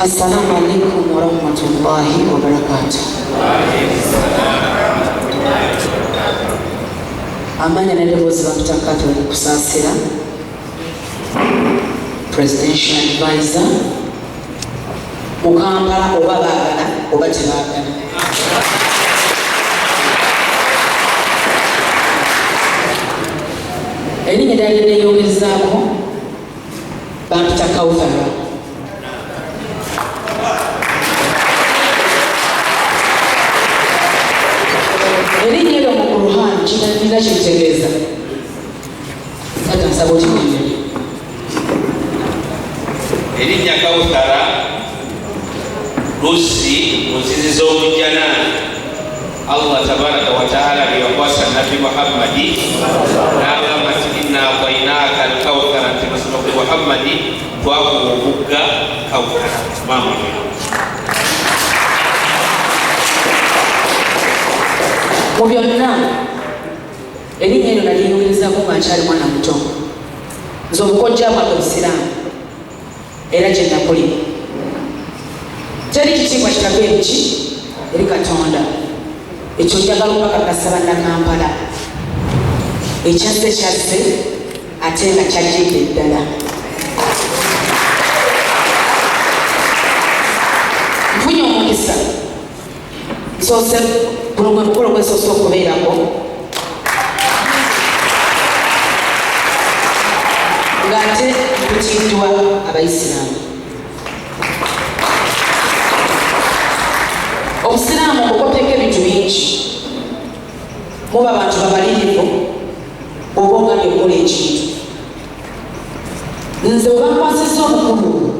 Assalamu alaikum warahmatullahi wabarakatuh. Amanya n'eddoboozi bamutakati okusaasira Presidential Advisor mu Kampala, oba baagala oba tebaagala. Erinnya lyali neeyongezaako bampita Kawuthara. Erinnya eryo mu Quran kirina kitegeeza. Kati nsaba okimanyi. Erinnya Kawuthara Lusi muzizi z'omujjana Allah tabaraka wa taala lyeyakwasa Nabi Muhammadi n'agamba nti inna a'taynaaka al-Kawthara, nti Nabi Muhammadi twakuwa omugga Kawuthara. Mama mu byonna erinnya eryo nalyeyongerezaako nga nkyali mwana muto, nze obukojja bwange Busiraamu era gye nakulira. Teri kitiibwa kiraga ebiki eri Katonda. Ekyo njagala okukakasa bannakampala, ekyazze kyazze ate nga kyajjidde ddala. Nfunye omukisa, nsoose guno gwe mukolo gwesoose okubeerako ng'ate kutiddwa Abayisiraamu. Obusiraamu bukoteeka ebintu bingi. Muba abantu babalirivu oba ogambye okukola ekintu. Nze bwe bankwasizza obukulu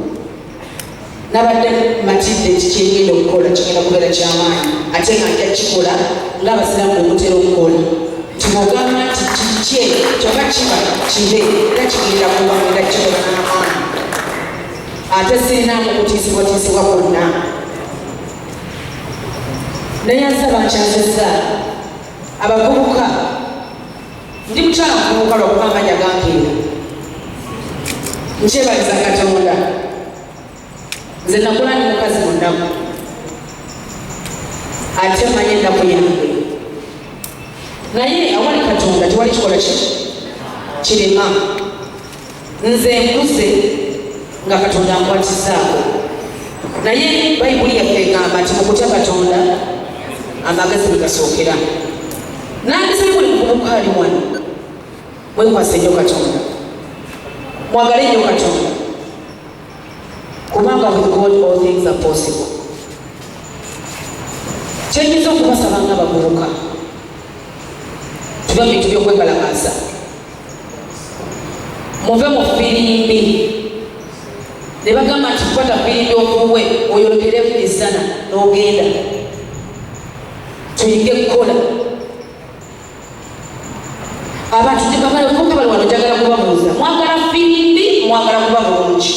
nabadde matidde kikyengenda okukola kigenda kubeera kyamaanyi, ate nga nja kikola ng'Abasiraamu omutera okukola. Tubogamba nti kikye kyokka kiba kibe era kigenda kuba ngenda kikola n'amaanyi, ate sirinamu okutiisibwatiisibwa kwonna. Naye nsaba nkyazizza abavubuka, ndi mukyala muvubuka lwakuba amanya gankeera, nkyebaliza Katonda. Nze nakula ndi mukazi mu nnaku, ate manye ennaku yange, naye awali Katonda tewali kikola kirema. Nze nkuze nga Katonda ankwatizaako, naye Bayibuli yaffe egamba nti mu kutya Katonda amagezi bwe gasookera. Nandize buli muvubuka ali wano, mwekwase nnyo Katonda, mwagale nnyo Katonda, kubanga with God all things are possible. Kyenyiza okubasaba ng'abavubuka, tuba bintu by'okwekalakaasa, muve mu firimbi. Ne bagamba nti kukwata firimbi okuwe oyolekere ezzana n'ogenda. Tuyige kukola. Abantu tebavubuka bali wano, njagala kubabuuza, mwagala firimbi, mwagala kuba bulungi?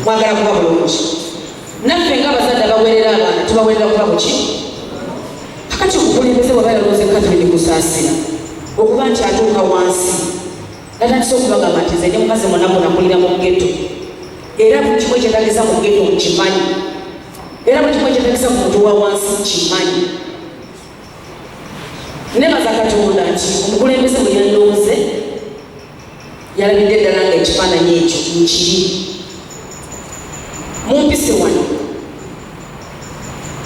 Mwagala kuba bulungi? Naffe ng'abazadde abaweerera abaana tubaweerera kuba buki? Kakati okukulembeze bw'aba yalonze Katulini kusaasira okuba nti atuuka wansi natandise okubagamba nti nze ne mukazi munaku nakulira mu ghetto, era buli kimu ekyetagisa mu ghetto nkimanyi, era buli kimu ekyetagisa ku muntu wa wansi kimanyi. Nebaza Katonda nti omukulembeze bwe yalonze yalabidde ddala nga ekifaananyi ekyo nkiri. Mumpise wano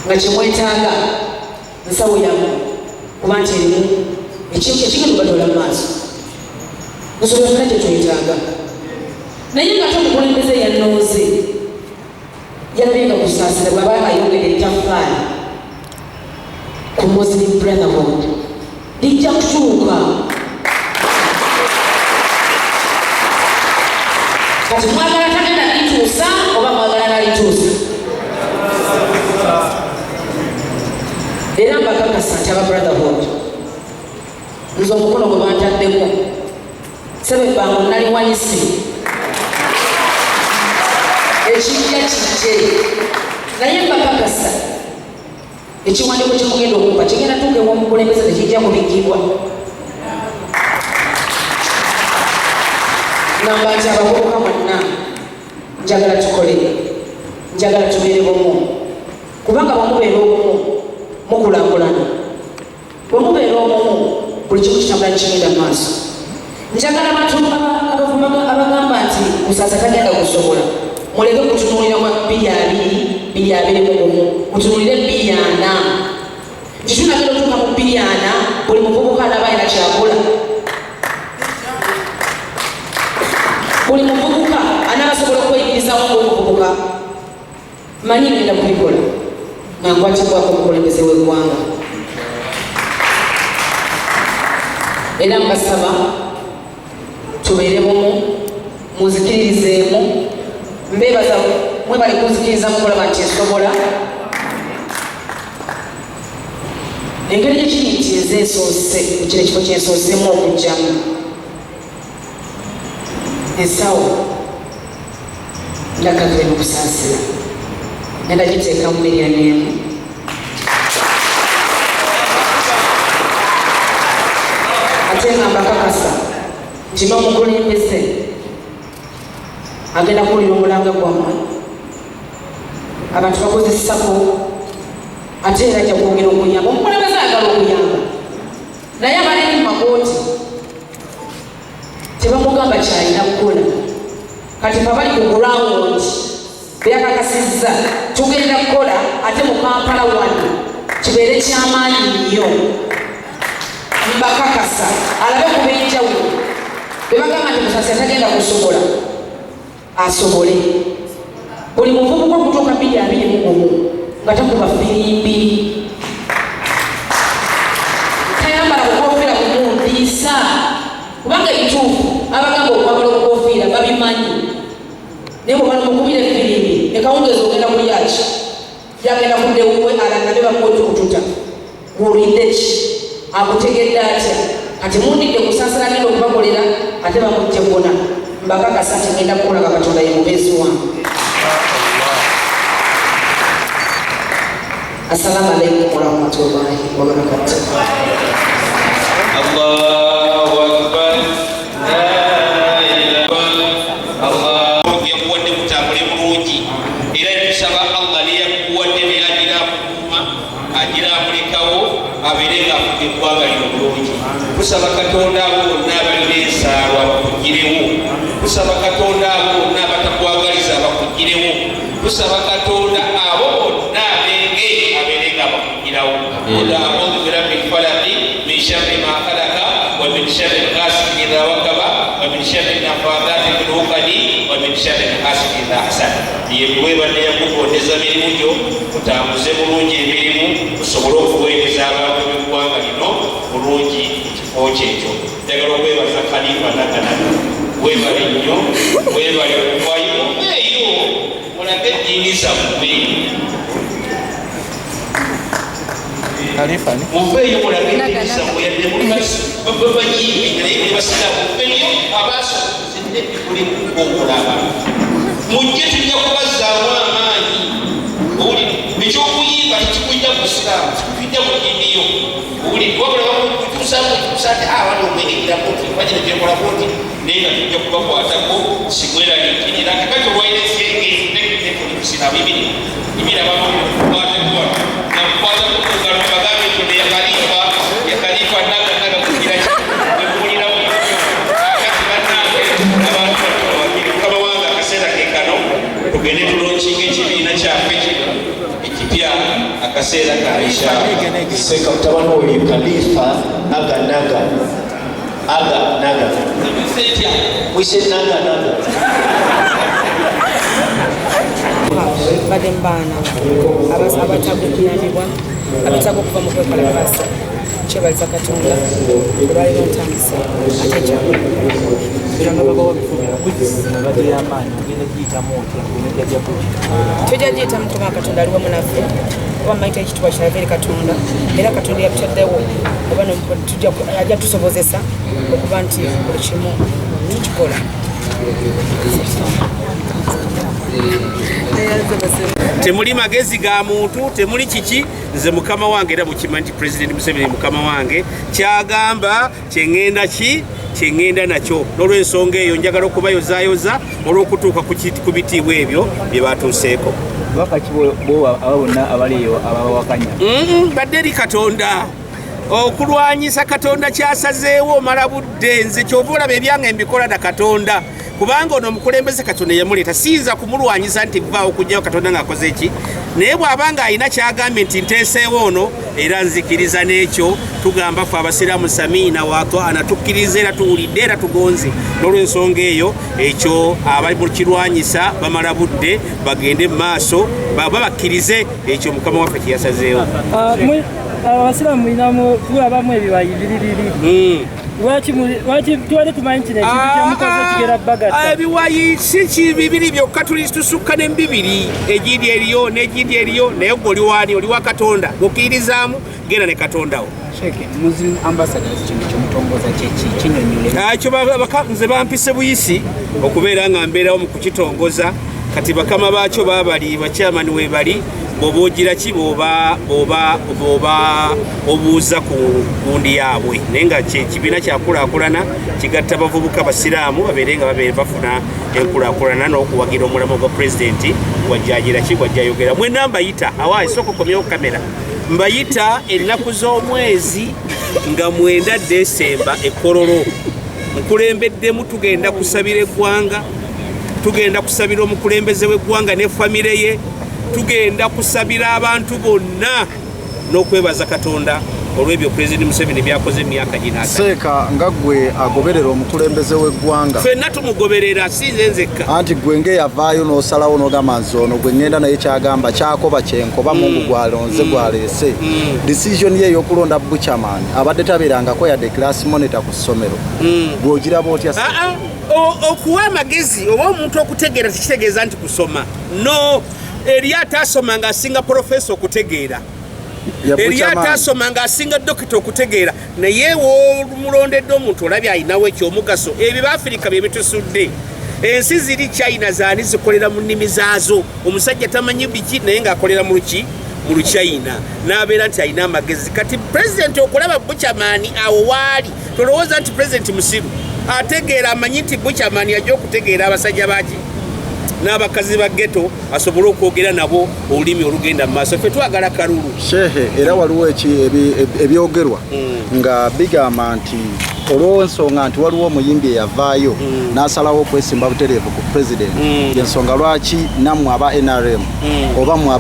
nga kyemwetaaga nsawo yammwe, kuba nti erimu ekintu ekigenda okubatoola mu maaso, nsobola tuna kye twetaaga. Naye nga ate omukulembeze yalonze yalabye nga kusaasira bw'aba ayongera ettaffaali ku Muslim Brotherhood lijja kutuuka. Kati mwagala tagenda lituusa oba mwagala nalituusa? Era mbakakasa nti aba Brotherhood, nze omukono gwe bantaddeko sebe bangu naliwanyise ekijja kijje, naye mbakakasa ekiwandiiko kyemugenda okumpa kigenda tuuka ew'omukulembeze tekijja kubigibwa. Namba nti abavubuka mwenna njagala tukole, njagala tubeere bumu, kubanga bwemubeera obumu mukulaakulana, bwemubeera obumu buli kimu kitambula kigenda mu maaso. Njagala abantu abagamba nti Kusaasa tagenda kusobola, muleke kutunuulira kwa 2,2,2,1, kutunuulire 2,4. Kitunagenda otuuka mu 2,4 buli muvubuka alaba alina kyakola. Buli muvubuka anaasobola okweyigirizamu ng'omuvubuka. Manyi ngenda kubikola nga nkwatibwako omukulembeze w'eggwanga. Era mbasaba tubeere bumu, munzikiririzeemu. Mbeebaza mwebali kunzikiriza mukulaba nti esobola. Engeri gye kiri nti nze nsoose ku kino ekifo kyensooseemu okujjamu ensawo ndakagire mu kusaasira, ngenda giteeka mu miliyoni 1. Ate nga mbakakasa nti n'omukulembeze agenda kuwulira omulanga gwammwe, abantu bakozesako, ate era ajja kwongera okuyamba. Omukulembeze ayagala okuyamba, naye abaliri mu makooti tebamugamba kyalina kukola. Kati abali ku ground byakakasizza tugenda kukola, ate mu Kampala wano kibeere kyamaanyi nnyo. Mbakakasa alabe ku b'enjawulo bebagamba nti Kusaasa tagenda kusobola, asobole. Buli muvubuka okutuuka 2,2,1 nga takuba firimbi, tayambala bukofiira kumundiisa, kubanga ekituufu abagamba okwambala obukofiira babimanyi. Naye bwe banomukubira efirimbi ekawungeezi ogenda kulyaki, yagenda kuddewuwe alanabe bamuweta okututa ng'olidde ki, akutegedde atya. Kati mundidde Kusaasira agenda okubakolera ate bamujje bona. Mbakakasa nti ngenda kukola nga Katonda ye mubeezi wange. Assalamu alaikum warahmatullahi wabarakatuh. Allahu akbar. Allah yakuwadde kutambule bulungi, era tusaba Allah neyakuwadde neyagira akukuma, agira amulekawo abeere ng'afuga eggwanga lino bulungi. Tusaba Katonda abo bonna abalina ensaalwa bakugirewo, tusaba Katonda abo bonna abatakwagaliza bakugirewo, tusaba Katonda abo bonna abenge abeere ng'abakugirawo. Qul a'udhu birabbil falaq min sharri ma khalaqa wa min sharri ghasiqin idha waqaba wa min sharri nafathati fil 'uqad wa min sharri hasidin idha hasad. Yebwebadde yakukondeza mirimu gyo, mutambuze bulungi emirimu, musobole okuweereza abantu b'eggwanga lino bulungi mu kifo kyekyo. Njagala okwebaza Khalifa Naganaga, weebale nnyo, weebale okuvaayo muveeyo mulage eddiini zammwe, muveeyo mulage eddiini zammwe. Yadde muli babayimbi naye ne basiraamu, muveeyo abaasomozedde ekulimu okulaba. Mujje tujja kubazzaamu amaanyi. Owulire ekyokuyimba tekikujja mu busiraamu, kikujja mu ddiini yo. Owulire wabula bakutuusa ati wali omwegerako nti bagina gyekolako nti, naye nga tujja kubakwatako simweraliikirira. Kakati olwaire ekyengezi nekuli busiraamu imira bamukwatako nakukwatako kugalo bagambe nti ne Khalifa Naganaga kugira ki wekuwuliramu akati bannange abantu batulawakiri. Mukama wange akaseera ke kano tugende tulonkinga ekibiina kyaffe kino ekipya, akaseera ka inshallah. Seka mutabani oli Khalifa Naganaga mwise Naganaga badde mbaana abatagukunanibwa abataga okuva mu kwekalakaasa kyebaliza Katonda olwaliro ntandise ate ekyakola tujja giyitamu tuba Katonda ali wamu naffe, oba mayita ekituba kyava eri Katonda, era Katonda yatutaddewo oba ajja tusobozesa okuba nti buli kimu tukikola. Temuli magezi ga muntu, temuli kiki. Nze mukama wange era mukimanyi nti President Museveni mukama wange, kyagamba kyengenda kyengenda nakyo n'olwensonga eyo njagala okubayozaayoza olw'okutuuka ku bitiibwa ebyo bye batuuseeko. Bakaki bo abo bonna abaliyo abawakanya badde eri Katonda okulwanyisa Katonda kyasazeewo omala budde. Nze kyova olaba ebyange mbikola na Katonda kubanga ono omukulembeze Katonda yamuleeta siyinza kumulwanyisa nti vaawo okujjayo Katonda ng'akoze ki. Naye bw'abanga alina kyagambye nti nteeseewo ono era nzikiriza n'ekyo tugamba ffe abasiraamu samiina waatwana tukkiriza era tuwulidde era tugonze. N'olwensonga eyo ekyo abali mu kirwanyisa bamala budde bagende mu maaso babakkirize ekyo Mukama waffe kye yasazeewo. Abasiraamu mulinamu tulabamu ebiwayi biri lwaki tuwale tumanyi kino ekintu kyemukoze kigera bagata ebiwayi si bibiri byokka tusukka ne bibiri egindi eriyo n'egindi eriyo naye gwe oli waani oli wa Katonda gwokkiririzaamu genda ne Katondawo. Muslim ambassadors kino kyomutongoza kinyonyole ekyo nze bampise buyisi okubeera nga mbeerawo mu kukitongoza kati bakama baakyo baabali bakyamani we bali bw'oba ogira ki bw'oba obuuza ku gundi yaabwe naye nga kibiina kyakulaakulana kigatta bavubuka basiraamu babeere nga bafuna enkulaakulana n'okuwagira omulamwa gwa pulezidenti gwajjagira ki gwajjayogera. Mwena mbayita awaayi sooka okomyewo kamera mbayita ennaku z'omwezi nga 9 Desemba Kololo nkulembeddemu tugenda kusabira eggwanga tugenda kusabira omukulembeze w'eggwanga ne famire ye tugenda kusabira abantu bonna n'okwebaza Katonda olw'ebyo Pulezidenti Museveni byakoze emyaka gino. Seeka nga gwe agoberera omukulembeze w'eggwanga ffenna tumugoberera si nze nzekka anti gwe ng'eyavaayo n'osalawo n'ogamba nze ono gwe ngenda naye kyagamba kyakoba kyenkoba Mungu gwalonze gwaleese decision ye ey'okulonda Buchaman abadde tabeerangako yadde class monitor ku ssomero bw'ogiraba otya okuwa amagezi oba omuntu okutegeera tekitegeeza nti kusoma no eri ataasoma ng'asinga profesa okutegeera eri ataasoma ng'asinga dokita okutegeera naye woomulondedde omuntu olabye ayinawo ekyomugaso. Ebyo Baafirika bye bitusudde ensi ziri China zaani zikolera mu nnimi zaazo omusajja tamanyi biki naye ng'akolera mu Luchina n'abeera nti alina amagezi. Kati pulezidenti okulaba Buchaman awo waali tolowooza nti pulezidenti musiru ategeera amanyi nti Buchaman ajja okutegeera abasajja baki n'abakazi ba ghetto asobole okwogera nabo olulimi olugenda mu maaso. Ffe twagala kalulu shehe era waliwo ebyogerwa nga bigamba nti olw'ensonga nti waliwo omuyimbi eyavaayo n'asalawo okwesimba butereevu ku pulezidenti y'ensonga lwaki nammwe aba NRM oba mmwe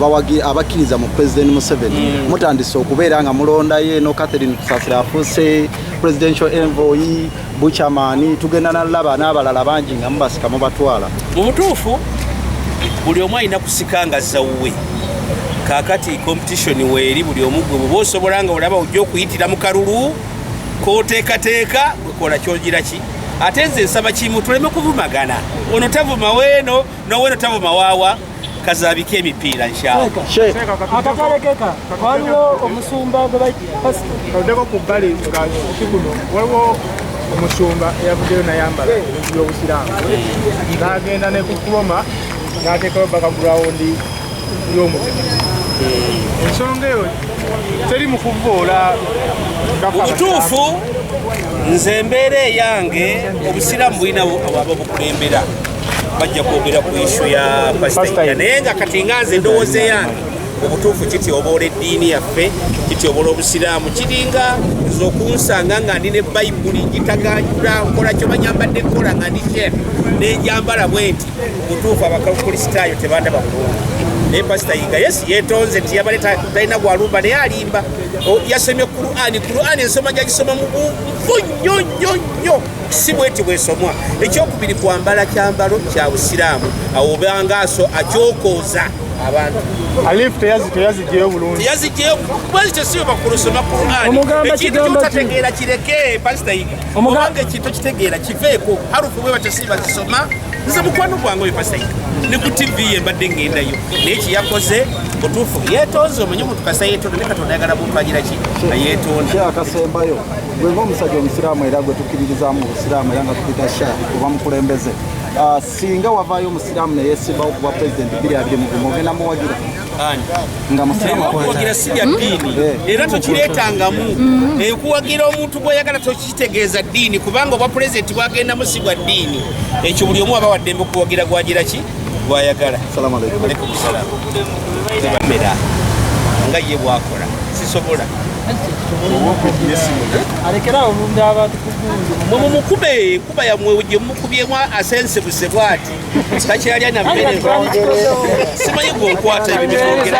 abakkiriza mu pulezidenti Museveni mutandise okubeera nga mulondayo eno Catherine Kusasira afuuse presidential envoy Buchaman tugenda nalaba n'abalala bangi nga mubasika mubatwala. Mu butuufu buli omu alina kusikanga zawuwe kaakati competition weeri buli omu gwe bw'oba osobola nga olaba ojja okuyitira mu kalulu k'oteekateeka gwekola kyogira ki. Ate nze nsaba kimu tuleme kuvumagana ono tavuma weeno n'oweeno tavuma waawa kazaabika emipiira nshawo. Akatale keka waliwo omusumba gwe kaddeko ku bbali nga kikuno waliwo omusumba eyavuddeyo nayambala ebintu by'obusiraamu n'agenda ne ku Kuroma n'ateekayo bakagulawundi y'omutemu. Ensonga eyo teri mu kuvoola obutuufu nze embeera eyange obusiraamu bulina aba bukulembera bajja kwogera ku issu ya pasita naye nga kati nga nze endowooza eyange obutuufu kityoboola eddiini yaffe kityoboola obusiraamu kiringa nze okunsanga nga ndi ne bayibuli gitaganjula nkola kyo banyambadde nkola nga ndi shefu nenjambala bwe nti obutuufu abakristayo tebandaba bulungi naye pasita yiga yesi yeetonze nti yabale talina gwalumba naye alimba yasomye Kur'ani ensoma gyagisoma mu nnyo si bweti bwesomwa. Ekyokubiri kwambala kyambalo kya busiraamu awo obangaaso akyokooza abantu alifu teyazijeyo bulungi teyazijeyo bwezi tesiyo bakulusoma Kur'ani ekintu kyotategeera kireke pasita yiga obanga ekintu kitegeera kiveeko harufu bwe batasiba zisoma nze mukwano gwange oyo pasita yiga ne ku TV ye mbadde ngendayo naye kiyakoze butuufu yeetonze omanyi omuntu kasa yeetonda ne Katonda ayagala muntu agira ki ayeetonda. Akasembayo gwe ng'omusajja omusiraamu era gwe tukkiririzaamu obusiraamu era nga tukita sha oba mukulembeze singa wavaayo omusiraamu neyesimbawo okuba pulezidenti 2021 ogenda muwagira nga musiraamukuwagira si bya ddiini era tokireetangamu okuwagira omuntu gw'oyagala tokitegeeza ddiini kubanga obwa pulezidenti bwagenda si bwa ddiini ekyo buli omu aba waddembe okuwagira gwagira ki gwayagala. Alaikum salaam. Tebamera nga ye bwakola sisobola alekera obulungi abantu mumukube kuba yamwe gye mukubyemu asensebuse bwati kakyalya na mmere simanyi gwokwata ebintu byogera